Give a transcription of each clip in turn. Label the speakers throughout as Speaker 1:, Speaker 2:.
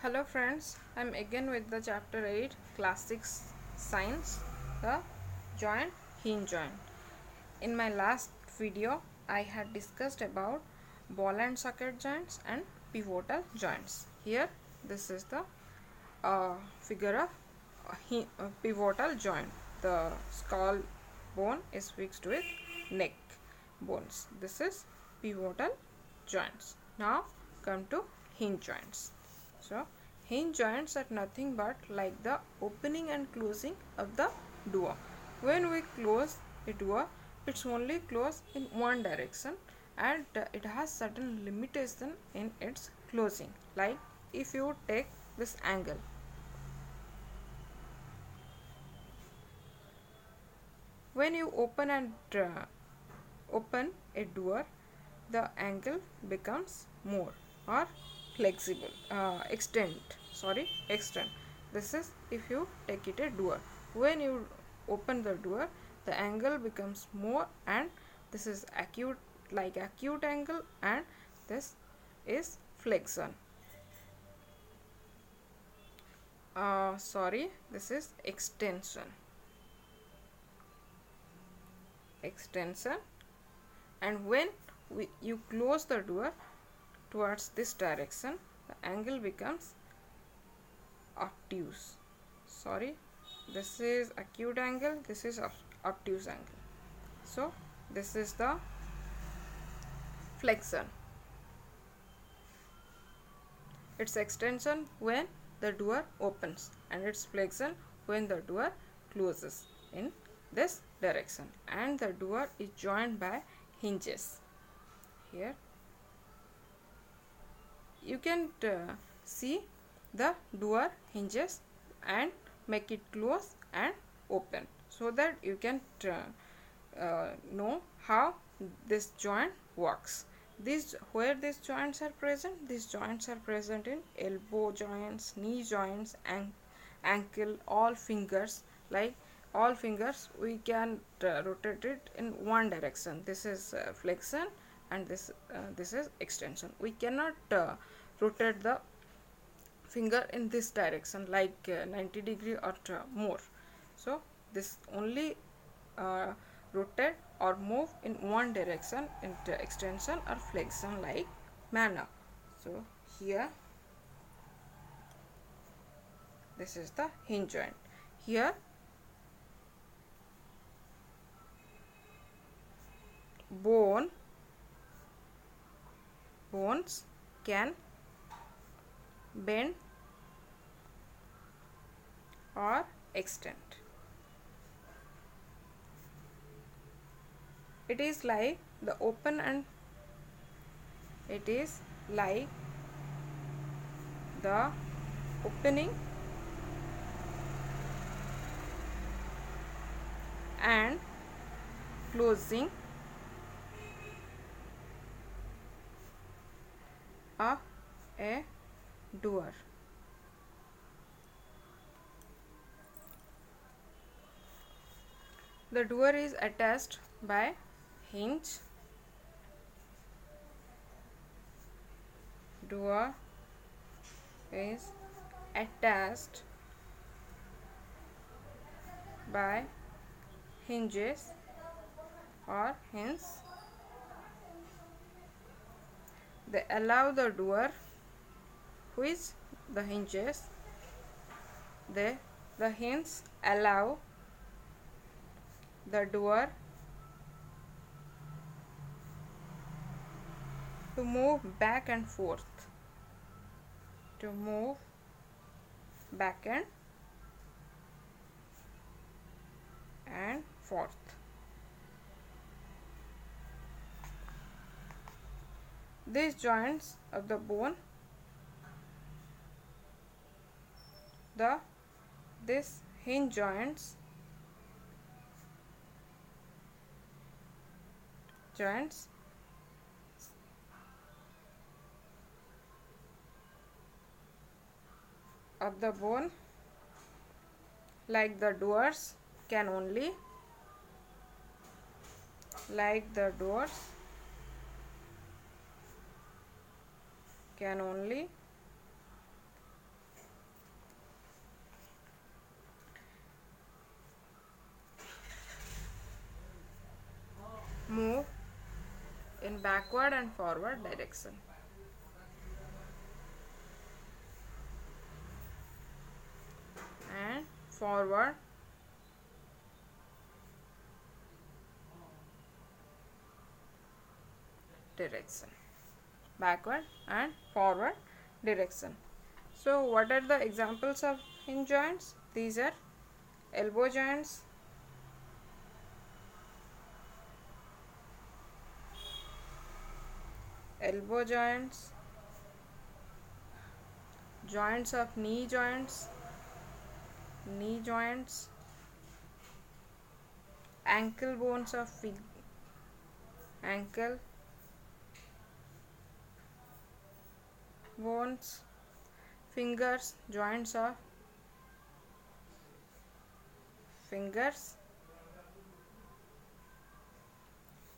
Speaker 1: Hello friends, I'm again with the chapter 8 class 6 science, the joint hinge joint. In my last video I had discussed about ball and socket joints and pivotal joints. Here this is the figure of pivotal joint. The skull bone is fixed with neck bones. This is pivotal joints. Now come to hinge joints. So hinge joints are nothing but like the opening and closing of the door. When we close a door, it's only closed in one direction and it has certain limitation in its closing. Like if you take this angle, when you open a door, the angle becomes more or flexible, extend. This is if you take it a door. When you open the door, the angle becomes more, and this is acute angle, and this is flexion. This is extension. And when you close the door towards this direction, the angle becomes obtuse. This is acute angle, this is obtuse angle. So this is the flexion. Its extension when the door opens, and its flexion when the door closes in this direction, and the door is joined by hinges. Here you can see the door hinges and make it close and open, so that you can know how this joint works. Where these joints are present, these joints are present in elbow joints, knee joints, and ankle, all fingers. Like all fingers, we can rotate it in one direction. This is flexion, and this is extension. We cannot rotate the finger in this direction, like 90 degree or more. So this only rotate or move in one direction, into extension or flexion like manner. So here this is the hinge joint. Here bones can bend or extend. It is like the open, and it is like the opening and closing of a door. The door is attached by hinge. Door is attached by hinges or hinges. They allow the door, which the hinges, the hinges allow the door to move back and forth, and forth. These joints of the bone, this hinge joints of the bone, like the doors, can only backward and forward direction. And forward direction, backward and forward direction. So what are the examples of hinge joints? These are elbow joints, elbow joints, joints of knee joints, knee joints, ankle bones of ankle bones, fingers, joints of fingers,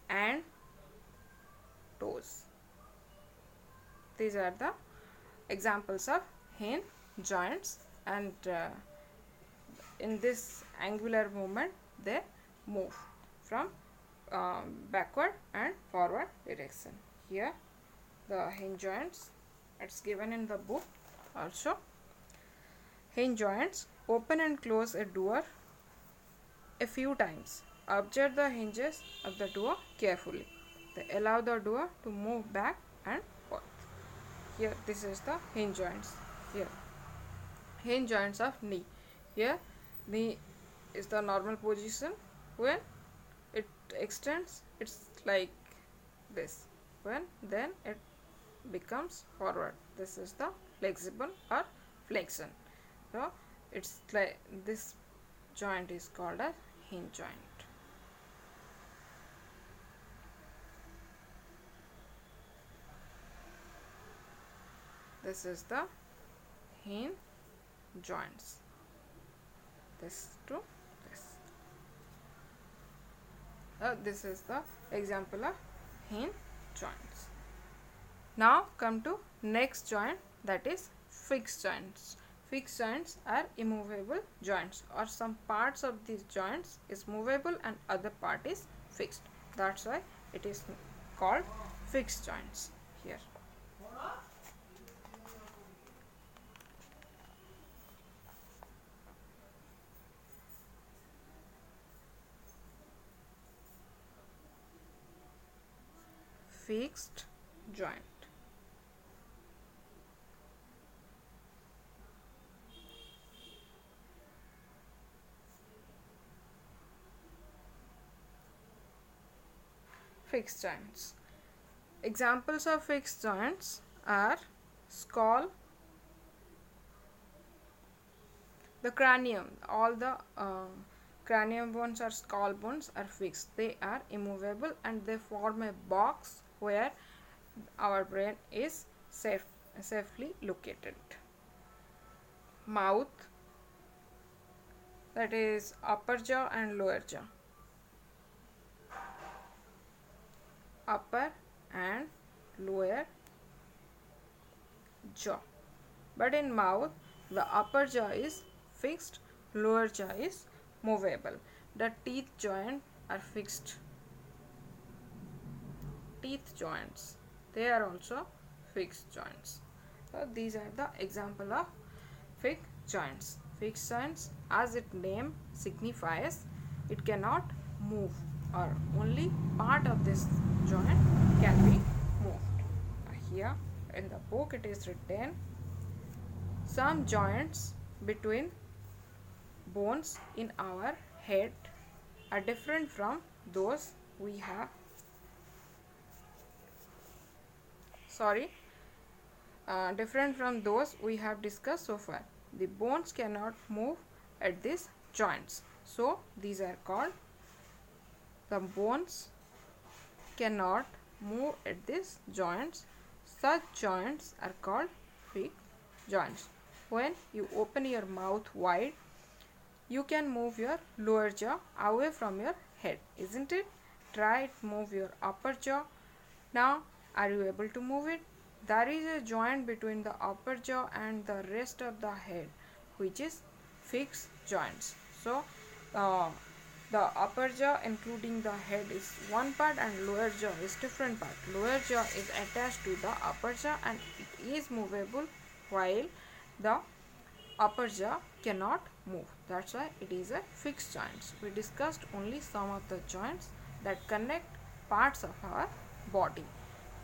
Speaker 1: and toes. These are the examples of hinge joints, and in this angular movement they move from backward and forward direction. Here the hinge joints, it's given in the book also. Hinge joints open and close a door a few times. Observe the hinges of the door carefully. They allow the door to move back and forth. Here this is the hinge joints. Here hinge joints of knee. Here knee is the normal position. When it extends, it's like this. When then it becomes forward, this is the flexible or flexion. So it's like this joint is called a hinge joint. This is the hinge joints. This to this. This is the example of hinge joints. Now come to next joint, that is fixed joints. Fixed joints are immovable joints, or some parts of these joints is movable and other part is fixed. That's why it is called fixed joints here. Fixed joint. Fixed joints. Examples of fixed joints are skull, the cranium. All the cranium bones or skull bones are fixed. They are immovable and they form a box where our brain is safely located. Mouth, that is upper jaw and lower jaw. Upper and lower jaw. But in mouth, the upper jaw is fixed, lower jaw is movable. The teeth joint are fixed. Teeth joints, they are also fixed joints. So these are the example of fixed joints. Fixed joints, as its name signifies, it cannot move, or only part of this joint can be moved. Here in the book it is written, some joints between bones in our head are different from those we have different from those we have discussed so far. The bones cannot move at these joints, so these are called, the bones cannot move at these joints. Such joints are called fixed joints. When you open your mouth wide, you can move your lower jaw away from your head, isn't it? Try to move your upper jaw. Now, are you able to move it? There is a joint between the upper jaw and the rest of the head, which is fixed joints. So, The upper jaw including the head is one part and lower jaw is different part. Lower jaw is attached to the upper jaw and it is movable while the upper jaw cannot move. That's why it is a fixed joint. We discussed only some of the joints that connect parts of our body.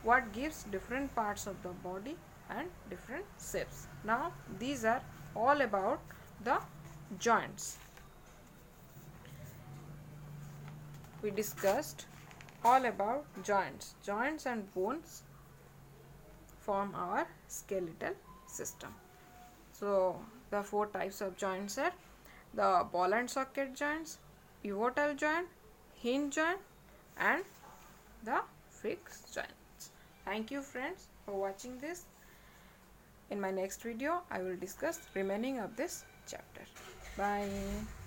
Speaker 1: What gives different parts of the body and different shapes. Now these are all about the joints. We discussed all about joints. Joints and bones form our skeletal system. So the four types of joints are the ball and socket joints, pivotal joint, hinge joint and the fixed joints. Thank you friends for watching this. In my next video I will discuss remaining of this chapter. Bye.